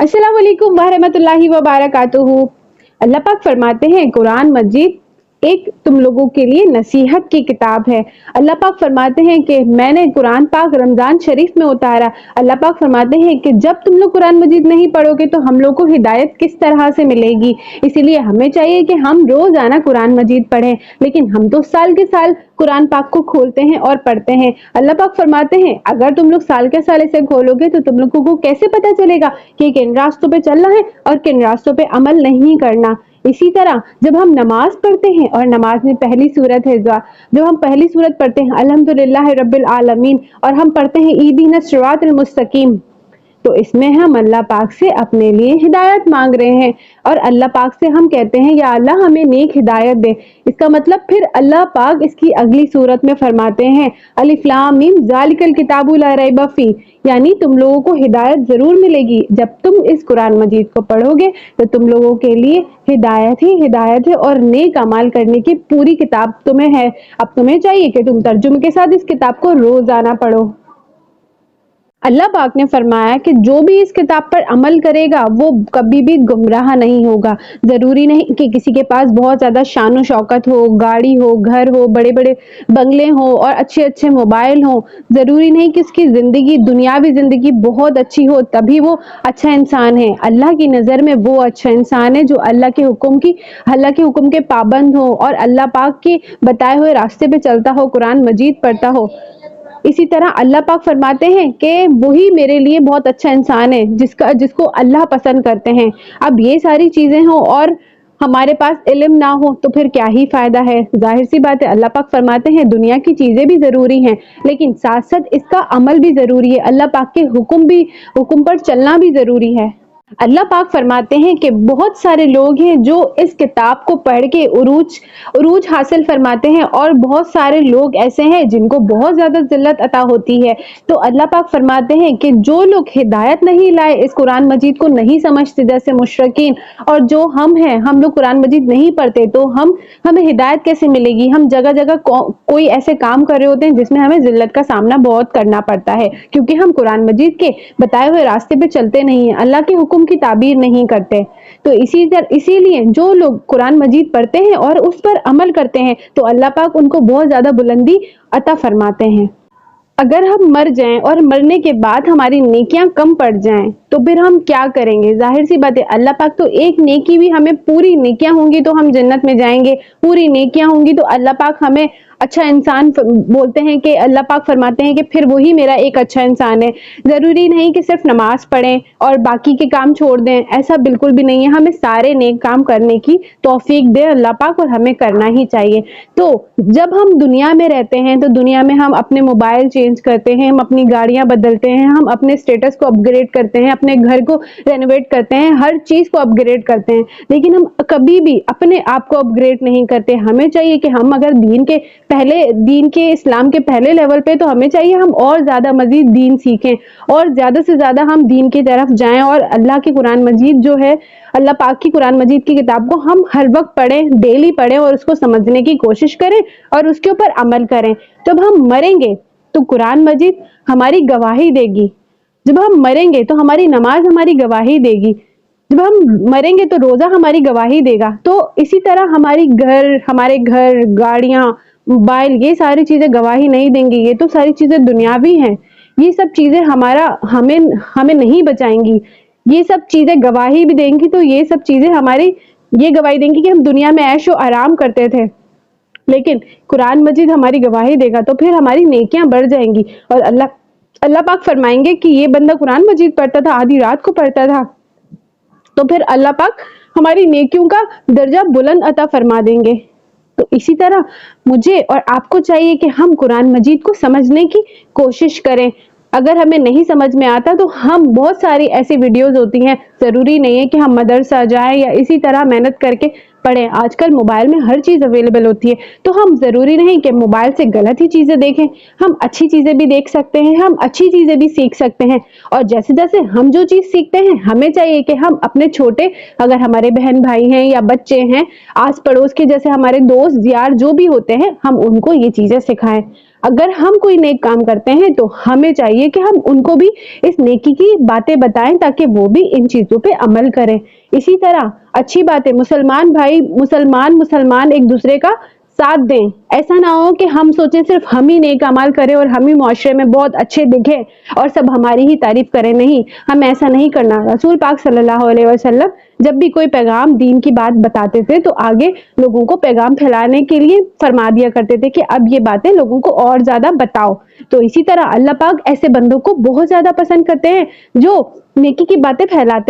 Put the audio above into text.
अस्सलाम वालेकुम वरहमतुल्लाहि वबरकातुहू। अल्लाह पाक फरमाते हैं कुरान मजीद एक तुम लोगों के लिए नसीहत की किताब है। अल्लाह पाक फरमाते हैं कि मैंने कुरान पाक रमजान शरीफ में उतारा। अल्लाह पाक फरमाते हैं कि जब तुम लोग कुरान मजीद नहीं पढ़ोगे तो हम लोग को हिदायत किस तरह से मिलेगी। इसीलिए हमें चाहिए कि हम रोजाना कुरान मजीद पढ़ें, लेकिन हम तो साल के साल कुरान पाक को खोलते हैं और पढ़ते हैं। अल्लाह पाक फरमाते हैं अगर तुम लोग साल के साल इसे खोलोगे तो तुम लोगों को कैसे पता चलेगा कि किन रास्तों पे चलना है और किन रास्तों पे अमल नहीं करना। इसी तरह जब हम नमाज पढ़ते हैं और नमाज में पहली सूरत है जब हम पहली सूरत पढ़ते हैं अल्हम्दुलिल्लाह रब्बिल आलमीन और हम पढ़ते हैं ईदिनस सिरातल मुस्तकीम, तो इसमें हम अल्लाह पाक से अपने लिए हिदायत मांग रहे हैं और अल्लाह पाक से हम कहते हैं या अल्लाह हमें नेक हिदायत दे। इसका मतलब फिर अल्लाह पाक इसकी अगली सूरत में फरमाते हैं अलिफ लाम मीम ज़ालिकल किताबु ला रैब फी, यानी तुम लोगों को हिदायत जरूर मिलेगी जब तुम इस कुरान मजीद को पढ़ोगे तो तुम लोगों के लिए हिदायत ही हिदायत है और नेक अमाल करने की पूरी किताब तुम्हें है। अब तुम्हें चाहिए कि तुम तर्जुमे के साथ इस किताब को रोजाना पढ़ो। अल्लाह पाक ने फरमाया कि जो भी इस किताब पर अमल करेगा वो कभी भी गुमराह नहीं होगा। जरूरी नहीं कि किसी के पास बहुत ज्यादा शान शौकत हो, गाड़ी हो, घर हो, बड़े बड़े बंगले हो और अच्छे अच्छे मोबाइल हो। जरूरी नहीं कि उसकी जिंदगी दुनियावी जिंदगी बहुत अच्छी हो तभी वो अच्छा इंसान है। अल्लाह की नजर में वो अच्छा इंसान है जो अल्लाह के हुक्म के पाबंद हो और अल्लाह पाक के बताए हुए रास्ते पे चलता हो, कुरान मजीद पढ़ता हो। इसी तरह अल्लाह पाक फरमाते हैं कि वही मेरे लिए बहुत अच्छा इंसान है जिसको अल्लाह पसंद करते हैं। अब ये सारी चीजें हो और हमारे पास इल्म ना हो तो फिर क्या ही फायदा है। जाहिर सी बात है अल्लाह पाक फरमाते हैं दुनिया की चीजें भी जरूरी हैं लेकिन साथ साथ इसका अमल भी जरूरी है। अल्लाह पाक के हुक्म पर चलना भी जरूरी है। अल्लाह पाक फरमाते हैं कि बहुत सारे लोग हैं जो इस किताब को पढ़ के उरूज हासिल फरमाते हैं और बहुत सारे लोग ऐसे हैं जिनको बहुत ज्यादा जिल्लत अता होती है। तो अल्लाह पाक फरमाते हैं कि जो लोग हिदायत नहीं लाए, इस कुरान मजीद को नहीं समझते जैसे मुशरिकीन, और जो हम हैं हम लोग कुरान मजीद नहीं पढ़ते तो हमें हिदायत कैसे मिलेगी। हम जगह जगह कोई ऐसे काम कर रहे होते हैं जिसमें हमें जिल्लत का सामना बहुत करना पड़ता है क्योंकि हम कुरान मजीद के बताए हुए रास्ते पे चलते नहीं है, अल्लाह के हुक्म की ताबीर नहीं करते। तो इसीलिए जो लोग कुरान मजीद पढ़ते हैं और उस पर अमल करते हैं तो अल्लाह पाक उनको बहुत ज्यादा बुलंदी अता फरमाते हैं। अगर हम मर जाएं और मरने के बाद हमारी नेकियां कम पड़ जाएं तो फिर हम क्या करेंगे। जाहिर सी बात है अल्लाह पाक तो एक नेकी भी हमें पूरी नेकियां होंगी तो हम जन्नत में जाएंगे, पूरी नेकियां होंगी तो अल्लाह पाक हमें अच्छा इंसान बोलते हैं कि अल्लाह पाक फरमाते हैं कि फिर वही मेरा एक अच्छा इंसान है। जरूरी नहीं कि सिर्फ नमाज पढ़ें और बाकी के काम छोड़ दें, ऐसा बिल्कुल भी नहीं है। हमें सारे नेक काम करने की तौफीक दे अल्लाह पाक और हमें करना ही चाहिए। तो जब हम दुनिया में रहते हैं तो दुनिया में हम अपने मोबाइल चेंज करते हैं, हम अपनी गाड़ियां बदलते हैं, हम अपने स्टेटस को अपग्रेड करते हैं, अपने घर को रेनोवेट करते हैं, हर चीज को अपग्रेड करते हैं, लेकिन हम कभी भी अपने आप को अपग्रेड नहीं करते। हमें चाहिए कि हम अगर दीन के इस्लाम के पहले लेवल पे तो हमें चाहिए हम और ज्यादा मजीद दीन सीखें और ज्यादा से ज्यादा हम दीन की तरफ जाएं और अल्लाह की कुरान मजीद जो है, अल्लाह पाक की कुरान मजीद की किताब को हम हर वक्त पढ़ें, डेली पढ़ें और उसको समझने की कोशिश करें और उसके ऊपर अमल करें। जब हम मरेंगे तो कुरान मजीद हमारी गवाही देगी, जब हम मरेंगे तो हमारी नमाज हमारी गवाही देगी, जब हम मरेंगे तो रोजा हमारी गवाही देगा। तो इसी तरह हमारे घर, गाड़ियां, मोबाइल, ये सारी चीजें गवाही नहीं देंगी। ये तो सारी चीजें दुनियावी हैं, ये सब चीजें हमें नहीं बचाएंगी। ये सब चीजें गवाही भी देंगी तो ये सब चीजें हमारी ये गवाही देंगी कि हम दुनिया में ऐशो आराम करते थे, लेकिन कुरान मजीद हमारी गवाही देगा तो फिर हमारी नेकियां बढ़ जाएंगी। और अल्लाह पाक फरमाएंगे कि ये बंदा कुरान मजीद पढ़ता था, आधी रात को पढ़ता था, तो फिर अल्लाह पाक हमारी नेकियों का दर्जा बुलंद अता फरमा देंगे। तो इसी तरह मुझे और आपको चाहिए कि हम कुरान मजीद को समझने की कोशिश करें। अगर हमें नहीं समझ में आता तो हम बहुत सारी ऐसी वीडियोस होती हैं, जरूरी नहीं है कि हम मदरसा जाएं या इसी तरह मेहनत करके پڑھیں. آج کل موبائل میں ہر چیز اویلیبل ہوتی ہے، تو ہم ضروری نہیں کہ موبائل سے غلط ہی چیزیں دیکھیں. ہم اچھی چیزیں بھی دیکھ سکتے ہیں، ہم اچھی چیزیں بھی سیکھ سکتے ہیں. اور جیسے جیسے ہم جو چیز سیکھتے ہیں، ہمیں چاہیے کہ ہم اپنے چھوٹے، اگر ہمارے بہن بھائی ہیں یا بچے ہیں، آس پڑوس کے جیسے ہمارے دوست یار جو بھی ہوتے ہیں، ہم ان کو یہ چیزیں سکھائیں. اگر ہم کوئی نیک کام کرتے ہیں تو ہمیں چاہیے کہ ہم ان کو بھی اس نیکی کی باتیں بتائیں تاکہ وہ بھی ان چیزوں پہ عمل کریں. اسی طرح اچھی باتیں مسلمان بھائی مسلمان ایک دوسرے کا ساتھ دیں. ایسا نہ ہو کہ ہم سوچیں صرف ہم ہی نیک اعمال کریں اور ہم ہی معاشرے میں بہت اچھے دکھیں اور سب ہماری ہی تعریف کریں. نہیں، ہم ایسا نہیں کرنا. رسول پاک صلی اللہ علیہ وسلم جب بھی کوئی پیغام دین کی بات بتاتے تھے تو آگے لوگوں کو پیغام پھیلانے کے لیے فرما دیا کرتے تھے کہ اب یہ باتیں لوگوں کو اور زیادہ بتاؤ. تو اسی طرح اللہ پاک ایسے بندوں کو بہت زیادہ پسند کرتے ہیں جو نیکی کی باتیں پھیلاتے ہیں.